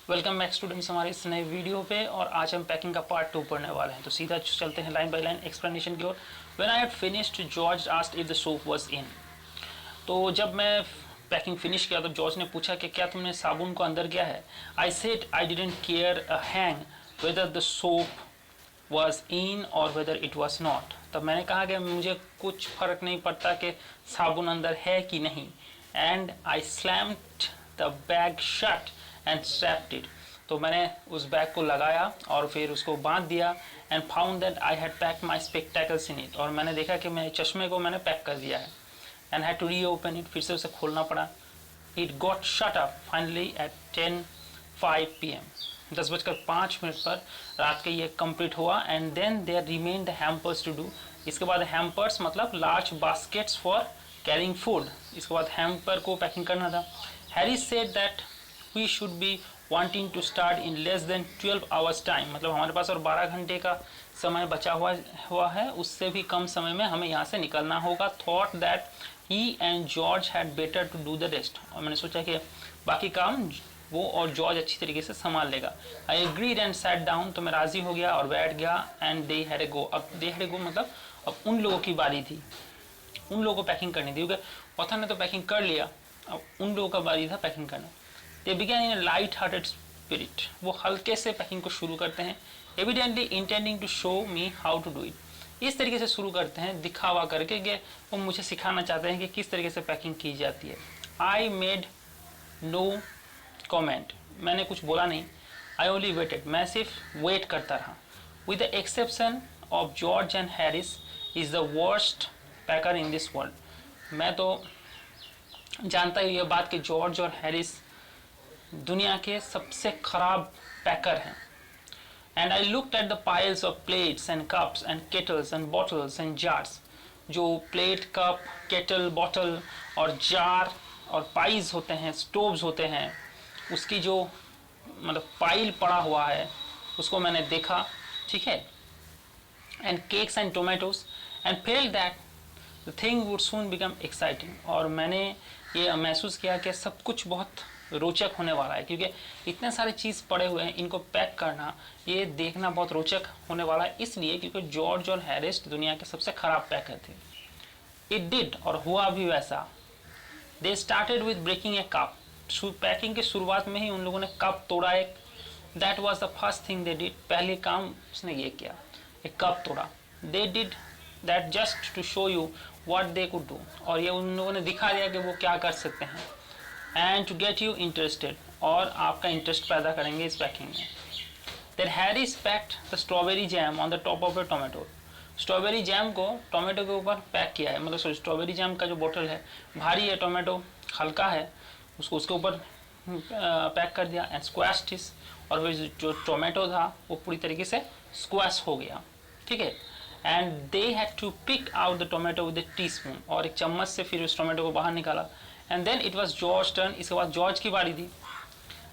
Welcome back students हमारे इस नए वीडियो पे। और आज हम पैकिंग का पार्ट 2 पढ़ने वाले हैं, तो सीधा चलते हैं लाइन बाय लाइन एक्सप्लेनेशन की ओर। When I had finished George asked if the soap was in. तो जब मैं पैकिंग फिनिश किया तो जॉर्ज ने पूछा कि क्या तुमने साबुन को अंदर किया है। आई said I didn't care a hang whether the soap was इन और वेदर इट वाज नॉट। तब मैंने कहा कि मुझे कुछ फ़र्क नहीं पड़ता कि साबुन अंदर है कि नहीं। And I slammed the bag shut and strapped it. तो मैंने उस बैग को लगाया और फिर उसको बांध दिया। And found that I had packed my spectacles in it. और मैंने देखा कि मेरे चश्मे को मैंने पैक कर दिया है। And had to reopen it, फिर से उसे खोलना पड़ा। It got shut up finally at 10:05 PM। 10:05 पर रात के ये कंप्लीट हुआ। And then there remain the hampers to do. इसके बाद हैम्पर्स मतलब large baskets for carrying food. इसके बाद हैम्पर को पैकिंग करना था। Harry said that we should be wanting to start in less than 12 hours time. मतलब हमारे पास और 12 घंटे का समय बचा हुआ है, उससे भी कम समय में हमें यहाँ से निकलना होगा। Thought that he and George had better to do the rest. और मैंने सोचा कि बाकी काम वो और जॉर्ज अच्छी तरीके से संभाल लेगा। I agreed and sat down. तो मैं राजी हो गया और बैठ गया। एंड दे हैड ए गो। अब दे हैड ए गो मतलब अब उन लोगों की बारी थी, उन लोगों को पैकिंग करनी थी, क्योंकि ऑथर ने तो पैकिंग कर लिया, अब उन लोगों का बारी था पैकिंग करना। They began in a light-hearted spirit. वो हल्के से पैकिंग को शुरू करते हैं, evidently intending to show me how to do it. इस तरीके से शुरू करते हैं दिखावा करके कि वो मुझे सिखाना चाहते हैं कि किस तरीके से पैकिंग की जाती है। I made no comment. मैंने कुछ बोला नहीं। I only waited. मैं सिर्फ वेट करता रहा। With the exception of George and Harris is the worst packer in this world. मैं तो जानता ही ये बात कि जॉर्ज और हैरिस दुनिया के सबसे खराब पैकर हैं। And I looked at the piles of plates and cups and kettles and bottles and jars. जो प्लेट, कप, केटल, बॉटल और जार और पाइल्स होते हैं, स्टोव्स होते हैं, उसकी जो मतलब पाइल पड़ा हुआ है उसको मैंने देखा, ठीक है। And cakes and tomatoes and felt that the thing would soon become exciting. और मैंने ये महसूस किया कि सब कुछ बहुत रोचक होने वाला है, क्योंकि इतने सारे चीज़ पड़े हुए हैं, इनको पैक करना, ये देखना बहुत रोचक होने वाला है। इसलिए क्योंकि जॉर्ज और हैरिस दुनिया के सबसे खराब पैकर थे। इट डिड, और हुआ भी वैसा। They started with breaking a cup. Packing की शुरुआत में ही उन लोगों ने कप तोड़ा एक। That was the first thing they did. पहले काम उसने ये किया, एक कप तोड़ा। They did that just to show you what they could do. और ये उन लोगों ने दिखा दिया कि वो क्या कर सकते हैं। And to get you interested, और आपका इंटरेस्ट पैदा करेंगे इस पैकिंग में। Then Harris packed the strawberry jam on the top of a tomato. Strawberry jam को टोमेटो के ऊपर पैक किया है। मतलब स्ट्रॉबेरी जैम का जो बोतल है भारी है, टोमेटो हल्का है, उसको उसके ऊपर पैक कर दिया। एंड स्क्वैश्ड इट, और फिर जो टोमेटो था वो पूरी तरीके से स्क्वैश हो गया, ठीक है। And they had to pick out the tomato with a teaspoon. और एक चम्मच से फिर उस टोमेटो को बाहर निकाला। And then it was George turn. इसके बाद जॉर्ज की बारी थी।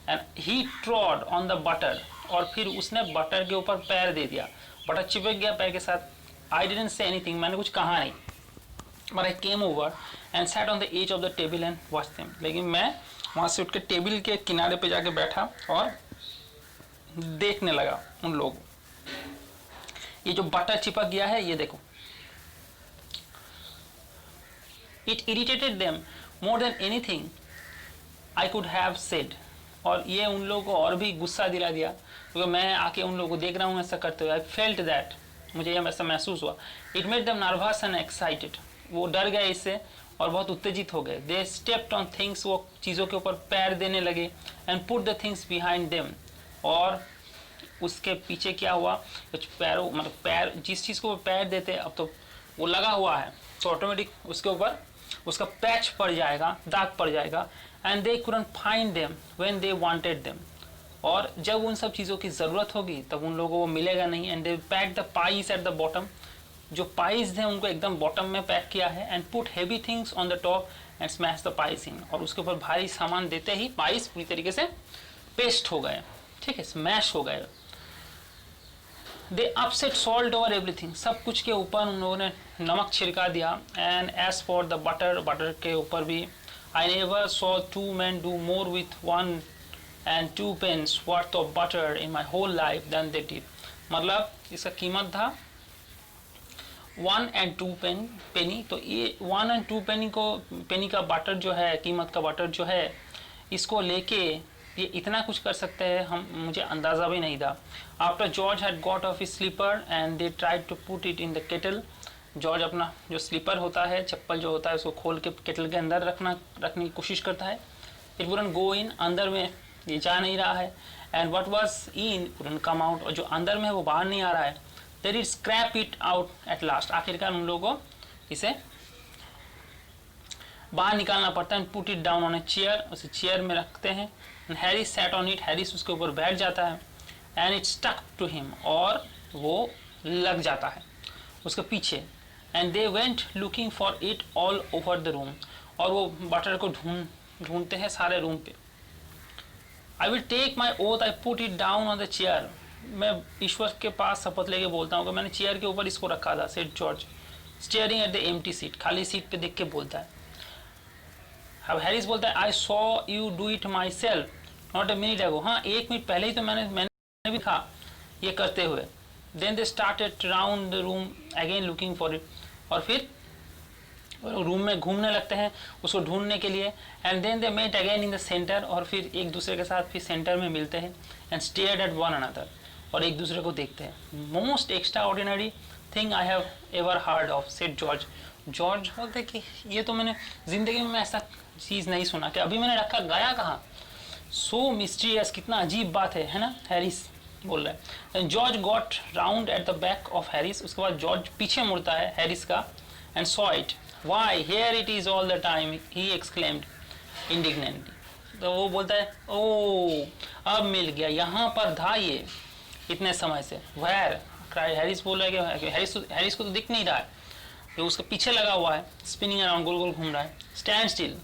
And he trod on the butter. और फिर उसने बटर के ऊपर पैर दे दिया, बटर चिपक गया पैर के साथ। आई डिडंट से एनीथिंग, मैंने कुछ कहा नहीं। But I came over and sat on the edge of the table and watched them. लेकिन मैं वहाँ से उठ के टेबल के किनारे पे जाके बैठा और देखने लगा उन लोगों। ये जो बटर चिपक गया है ये देखो। It irritated them more than anything I could have said। और ये उन लोगों को और भी गुस्सा दिला दिया, क्योंकि मैं आके उन लोगों को देख रहा हूँ ऐसा करते हुए। I felt that, मुझे ये ऐसा महसूस हुआ। It made them nervous and excited। वो डर गए इससे और बहुत उत्तेजित हो गए। They stepped on things, वो चीज़ों के ऊपर पैर देने लगे। And put the things behind them। और उसके पीछे क्या हुआ, कुछ पैरों मतलब पैर, जिस चीज़ को वो पैर देते अब तो वो लगा हुआ है, तो ऑटोमेटिक उसके ऊपर उसका पैच पड़ जाएगा, दाग पड़ जाएगा। And they couldn't find them when they wanted them. और जब उन सब चीज़ों की ज़रूरत होगी तब उन लोगों को मिलेगा नहीं। And they pack the pies at the bottom. जो पाइस थे उनको एकदम बॉटम में पैक किया है। And put heavy things on the top and smash the pies in. और उसके ऊपर भारी सामान देते ही पाइस पूरी तरीके से पेस्ट हो गए, ठीक है, स्मैश हो गए। दे अपसेट सॉल्ट ओवर एवरीथिंग। सब कुछ के ऊपर उन लोगों ने नमक छिड़का दिया। And as for the butter, butter के ऊपर भी। I never saw two man do more with one and 2 pence worth of butter in my whole life than they did. मतलब इसका कीमत था 1 and 2 penny। तो ये 1 and 2 penny का बटर जो है, कीमत का बटर जो है, इसको लेके ये इतना कुछ कर सकते हैं, मुझे अंदाज़ा भी नहीं था। After George had got off his slipper and they tried to put it in the kettle. George अपना जो स्लीपर होता है, चप्पल जो होता है, उसको खोल के केटल के अंदर रखने की कोशिश करता है। इट वुडंट गो इन, अंदर में ये जा नहीं रहा है। And what was in wouldn't come out, और जो अंदर में है वो बाहर नहीं आ रहा है। There is scrap it out at last, आखिरकार उन लोगों को इसे बाहर निकालना पड़ता है। Put it down on a chair, उसे चेयर में रखते हैं। Harris sat on it, Harris उसके ऊपर बैठ जाता है। And it stuck to him, और वो लग जाता है उसके पीछे। And they went looking for it all over the room, और वो बटर को ढूंढते हैं सारे रूम पे। I will take my oath I put it down on the chair, मैं ईश्वर के पास शपथ लेके बोलता हूँ कि मैंने चेयर के ऊपर इसको रखा था, said George staring at the empty seat, खाली सीट पे देख के बोलता है। अब हैरिस बोलता है I saw you do it my self not a minute ago, हाँ 1 मिनट पहले ही तो मैंने भी देखा ये करते हुए। Then they started round the room again looking for it, और फिर रूम में घूमने लगते हैं उसको ढूंढने के लिए। And then they met again in the centre, और फिर एक दूसरे के साथ फिर सेंटर में मिलते हैं। And stared at one another, और एक दूसरे को देखते हैं। Most extra ordinary thing I have ever heard of, said George. George बोलते कि ये तो मैंने जिंदगी में ऐसा चीज़ नहीं सुना, कि अभी मैंने रखा गया कहाँ। सो मिस्टीरियस, कितना अजीब बात है ना, हैरिस बोल रहा है। George got round at the back of Harris, उसके बाद जॉर्ज पीछे मुड़ता है हैरिस का। And saw it, why here it is all the time, he exclaimed indignantly. तो वो बोलता है ओ अब मिल गया, यहाँ पर था ये इतने समय से। वेयर, हैरिस बोल रहा है कि हैरिस को तो दिख नहीं रहा है, जो उसके पीछे लगा हुआ है, स्पिनिंग अराउंड, गोल गोल घूम रहा है। स्टैंड स्टिल,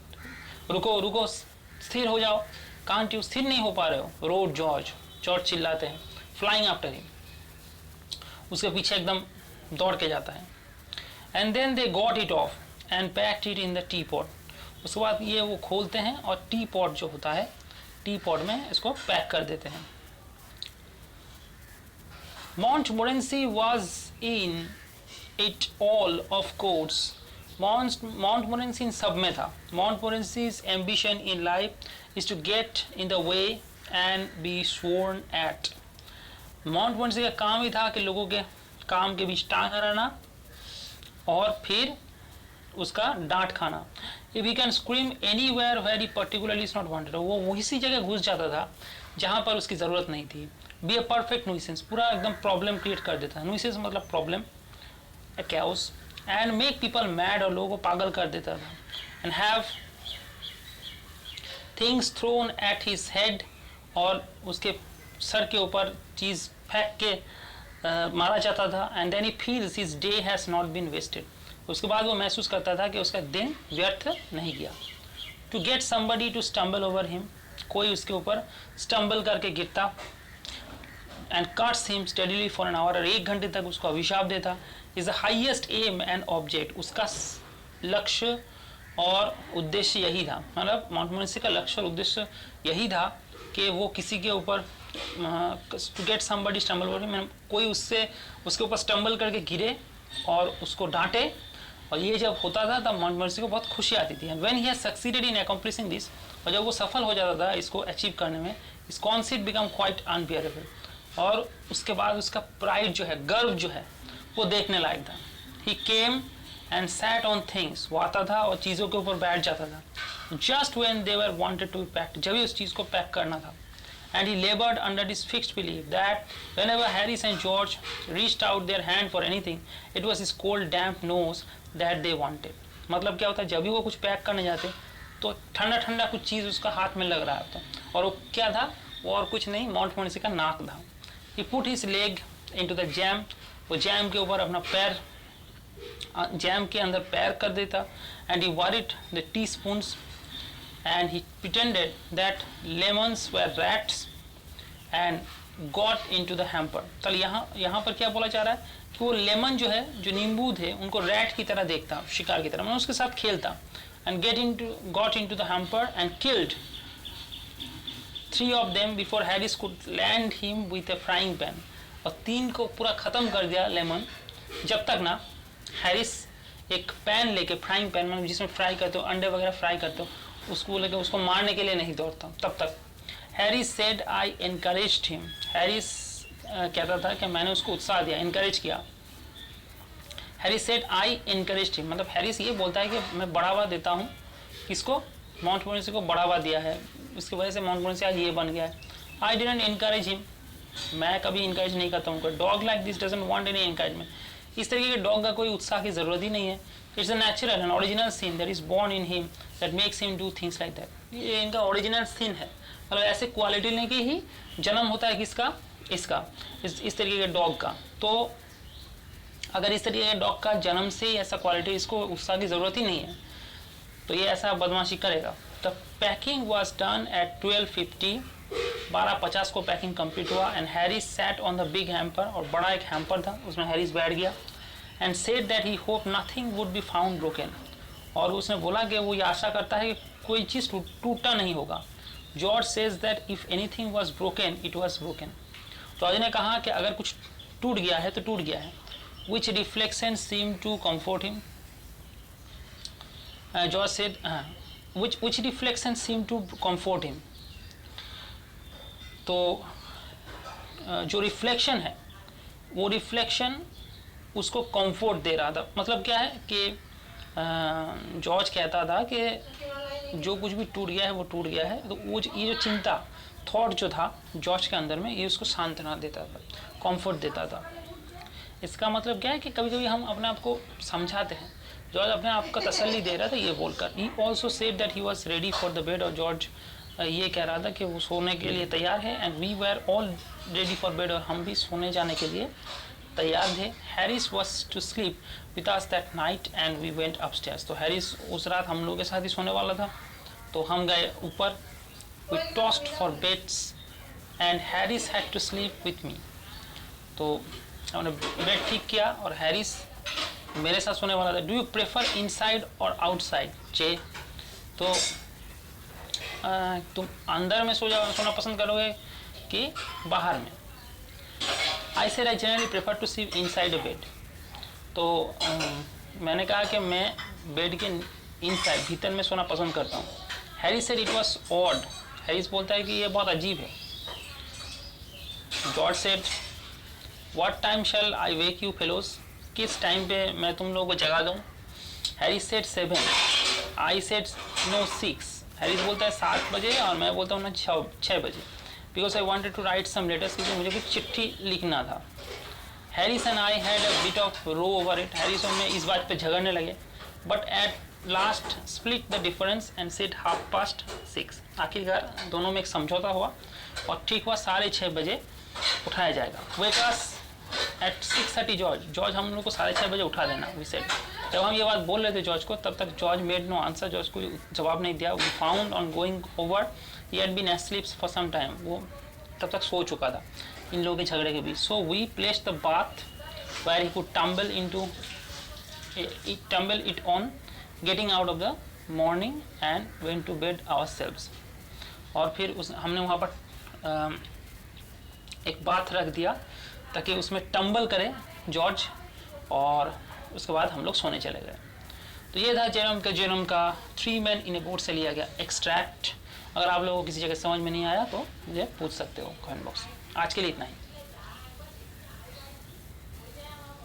रुको रुको, स्थिर हो जाओ। कांट यू, स्थिर नहीं हो पा रहे हो। रोड जॉर्ज, जॉर्ज चिल्लाते हैं। फ्लाइंग आफ्टर हिम, उसके पीछे एकदम दौड़ के जाता है। And then they got it off and packed it in the teapot, उसके बाद ये वो खोलते हैं और टी पॉट जो होता है, टी पॉट में इसको पैक कर देते हैं। Montmorency was in it all, of course. Montmorency इन सब में था। Montmorency's ambition in life is to get in the way and be sworn at. Montmorency का काम ही था कि लोगों के काम के बीच टांग रहना और फिर उसका डांट खाना। If he can scream anywhere where he particularly is not wanted, वो वही सी जगह घुस जाता था जहाँ पर उसकी ज़रूरत नहीं थी। Be a perfect nuisance, पूरा एकदम प्रॉब्लम क्रिएट कर देता है। nuisance मतलब problem, a chaos, and make people mad, और लोगों को पागल कर देता था। and have things thrown at his head, और उसके सर के ऊपर चीज़ फेंक के मारा जाता था। and then he feels his day has not been wasted, उसके बाद वो महसूस करता था कि उसका दिन व्यर्थ नहीं गया। To get somebody to stumble over him, कोई उसके ऊपर स्टम्बल करके गिरता। And cuts him steadily for an hour, और 1 घंटे तक उसको अभिशाप देता। Is the highest aim and object, उसका लक्ष्य और उद्देश्य यही था, मतलब मॉन्टमोरेंसी का लक्ष्य और उद्देश्य यही था कि वो किसी के ऊपर to get somebody stumble over him, कोई उससे उसके ऊपर स्टम्बल करके गिरे और उसको डांटे। और ये जब होता था तब मॉन्टमोरेंसी को बहुत खुशी आती थी। And when he has succeeded in accomplishing this, और जब वो सफल हो जाता था इसको अचीव करने में, इस कॉन्सेप्ट बिकम क्वाइट अनबियरेबल, और उसके बाद उसका प्राइड जो है, गर्व जो है, वो देखने लायक था। He came and sat on things, वो आता था और चीज़ों के ऊपर बैठ जाता था। Just when they were wanted to be packed, जब ही उस चीज़ को पैक करना था। And he labored under this fixed belief that whenever Harris and George reached out their hand for anything, it was his cold, damp nose that they wanted. मतलब क्या होता है, जब भी वो कुछ पैक करने जाते तो ठंडा ठंडा कुछ चीज़ उसका हाथ में लग रहा होता, और वो क्या था, वो और कुछ नहीं, मॉन्टमोरेंसी का नाक था। He put his leg into the jam, वो जैम के ऊपर अपना पैर, जैम के अंदर पैर कर देता। And he worried the teaspoons, and he pretended that lemons were rats and got into the hamper. चल यहाँ पर क्या बोला जा रहा है कि वो लेमन जो है, जो नींबू थे, उनको रैट की तरह देखता, शिकार की तरह, मतलब उसके साथ खेलता। and got into the hamper and killed 3 of them before Harris could land him with a frying pan. और 3 को पूरा ख़त्म कर दिया लेमन, जब तक ना हैरिस एक पैन लेके, फ्राइंग पैन मतलब जिसमें फ्राई करते हो, अंडे वगैरह फ्राई करते हो, उसको लेके उसको मारने के लिए नहीं दौड़ता तब तक। Harris said I encouraged him. Harris कहता था कि मैंने उसको उत्साह दिया, इनकरेज किया। Harris said I encouraged him, मतलब हैरिस ये बोलता है कि मैं बढ़ावा देता हूँ किसको, माउंटबेटन को बढ़ावा दिया है, उसकी वजह से माउंटबेटन आज ये बन गया है। आई डिडंट एनकरेज हिम, मैं कभी इनकरेज नहीं करता हूँ। Dog like this doesn't want any encouragement, इस तरीके के डॉग का कोई उत्साह की जरूरत ही नहीं है। It's a natural and original sin that is born in him that makes him do things like that. ये इनका ओरिजिनल सीन है, मतलब ऐसे क्वालिटी लेके ही जन्म होता है किसका, इसका, इस तरीके के डॉग का। तो अगर इस तरीके के डॉग का जन्म से ही ऐसा क्वालिटी, इसको उत्साह की जरूरत ही नहीं है, तो ये ऐसा बदमाशी करेगा। The packing was done at 12:50, 12:50 को पैकिंग कंप्लीट हुआ। And Harris sat on the big hamper, और बड़ा एक हैम्पर था उसमें हैरिस बैठ गया। And said that he hope nothing would be found broken, और उसने बोला कि वो ये आशा करता है कि कोई चीज़ टूटा नहीं होगा। George says that if anything was broken it was broken, George ने कहा कि अगर कुछ टूट गया है तो टूट गया है। Which reflection seem to comfort him, George said which reflection seemed to comfort him, तो जो रिफ्लेक्शन है वो रिफ्लेक्शन उसको कंफर्ट दे रहा था। मतलब क्या है कि जॉर्ज कहता था कि जो कुछ भी टूट गया है वो टूट गया है, तो वो ये जो चिंता, थॉट जो था जॉर्ज के अंदर में, ये उसको सांत्वना देता था, कंफर्ट देता था। इसका मतलब क्या है कि कभी कभी हम अपने आप को समझाते हैं, जॉर्ज अपने आप का तसल्ली दे रहा था ये बोलकर। He also said that he was ready for the bed, और जॉर्ज ये कह रहा था कि वो सोने के लिए तैयार है। And we were all ready for bed, और हम भी सोने जाने के लिए तैयार थे। Harris was to sleep with us that night and we went upstairs, तो हैरिस उस रात हम लोग के साथ ही सोने वाला था, तो हम गए ऊपर। We tossed for beds and Harris had to sleep with me, तो हमने बेड ठीक किया और हैरिस मेरे साथ सोने वाला था। डू यू प्रेफर इनसाइड और आउटसाइड जे, तो तुम अंदर में सोना पसंद करोगे कि बाहर में। I said I generally prefer to sleep inside a bed, तो मैंने कहा कि मैं बेड के इनसाइड, भीतर में सोना पसंद करता हूँ। Harris said it was odd, Harris बोलता है कि ये बहुत अजीब है। George said what time shall I wake you fellows, किस टाइम पे मैं तुम लोगों को जगा दूँ। Harris said 7, I said no 6, Harris बोलता है 7 बजे और मैं बोलता हूँ ना 6 बजे, because I wanted to write some letters, क्योंकि मुझे कुछ चिट्ठी लिखना था। Harris and I had a bit of row over it, हैरिस और मैं इस बात पे झगड़ने लगे। But at last split the difference and said 6:30, आखिरकार दोनों में एक समझौता हुआ और ठीक हुआ 6:30 बजे उठाया जाएगा। वेक एट 6:30 जॉर्ज हम लोग को 6:30 बजे उठा देना, वी सेड। जब हम ये बात बोल रहे थे जॉर्ज को, तब तक George made no answer, George को जवाब नहीं दिया। We found on going over he had been asleep for some time, वो तब तक सो चुका था इन लोगों के झगड़े के बीच। So we placed the bath where he could tumble it on getting out of the morning and went to bed ourselves, और फिर हमने वहाँ पर एक बाथ रख दिया ताकि उसमें टम्बल करे जॉर्ज, और उसके बाद हम लोग सोने चले गए। तो ये था जेरोम का 3 Men in a Boat से लिया गया एक्सट्रैक्ट। अगर आप लोगों को किसी जगह समझ में नहीं आया तो मुझे पूछ सकते हो कमेंट बॉक्स में। आज के लिए इतना ही।